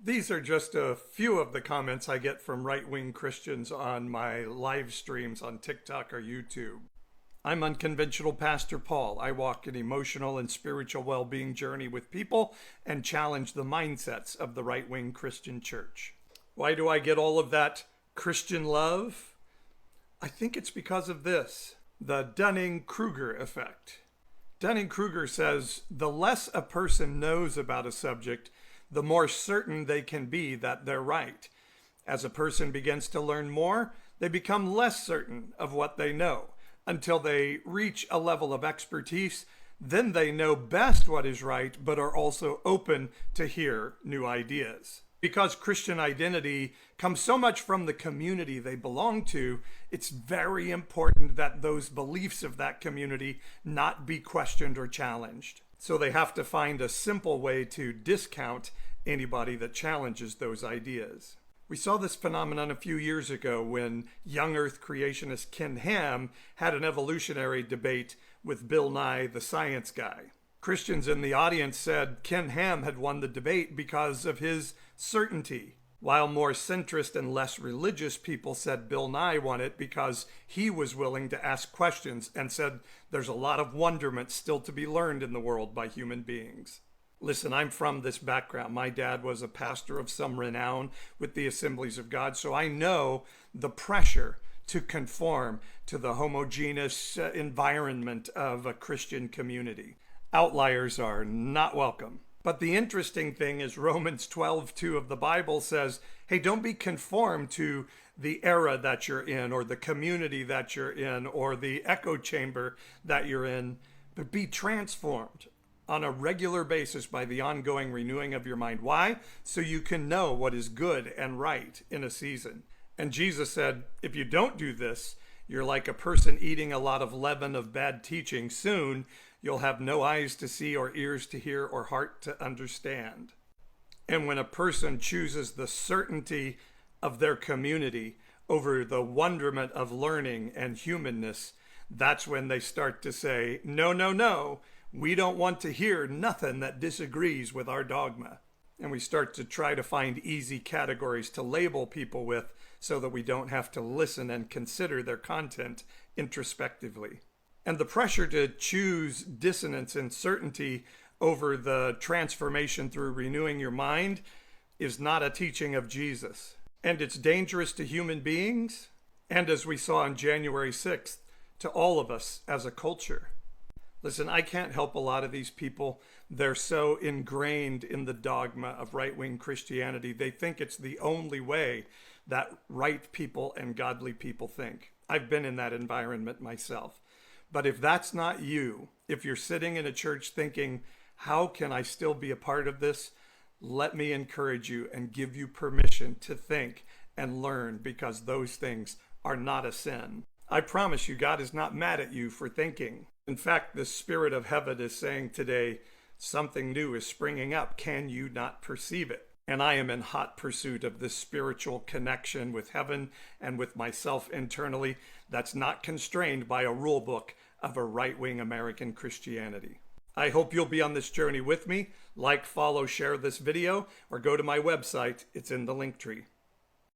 These are just a few of the comments I get from right-wing Christians on my live streams on TikTok or YouTube. I'm Unconventional Pastor Paul. I walk an emotional and spiritual well-being journey with people and challenge the mindsets of the right-wing Christian church. Why do I get all of that Christian love? I think it's because of this, the Dunning Kruger effect. Dunning Kruger says the less a person knows about a subject, the more certain they can be that they're right. As a person begins to learn more, they become less certain of what they know. Until they reach a level of expertise, then they know best what is right, but are also open to hear new ideas. Because Christian identity comes so much from the community they belong to, it's very important that those beliefs of that community not be questioned or challenged. So they have to find a simple way to discount anybody that challenges those ideas. We saw this phenomenon a few years ago when young Earth creationist Ken Ham had an evolutionary debate with Bill Nye, the science guy. Christians in the audience said Ken Ham had won the debate because of his certainty, while more centrist and less religious people said Bill Nye won it because he was willing to ask questions and said there's a lot of wonderment still to be learned in the world by human beings. Listen, I'm from this background. My dad was a pastor of some renown with the Assemblies of God, so I know the pressure to conform to the homogeneous environment of a Christian community. Outliers are not welcome. But the interesting thing is Romans 12:2 of the Bible says, hey, don't be conformed to the era that you're in or the community that you're in or the echo chamber that you're in, but be transformed on a regular basis by the ongoing renewing of your mind. Why? So you can know what is good and right in a season. And Jesus said, if you don't do this, you're like a person eating a lot of leaven of bad teaching. Soon you'll have no eyes to see or ears to hear or heart to understand. And when a person chooses the certainty of their community over the wonderment of learning and humanness, that's when they start to say, no, no, no, we don't want to hear nothing that disagrees with our dogma. And we start to try to find easy categories to label people with so that we don't have to listen and consider their content introspectively. And the pressure to choose dissonance and certainty over the transformation through renewing your mind is not a teaching of Jesus. And it's dangerous to human beings, and as we saw on January 6th, to all of us as a culture. Listen, I can't help a lot of these people. They're so ingrained in the dogma of right-wing Christianity. They think it's the only way that right people and godly people think. I've been in that environment myself. But if that's not you, if you're sitting in a church thinking, how can I still be a part of this? Let me encourage you and give you permission to think and learn, because those things are not a sin. I promise you, God is not mad at you for thinking. In fact, the Spirit of heaven is saying today, something new is springing up. Can you not perceive it? And I am in hot pursuit of this spiritual connection with heaven and with myself internally that's not constrained by a rule book of a right-wing American Christianity. I hope you'll be on this journey with me. Like, follow, share this video, or go to my website. It's in the link tree.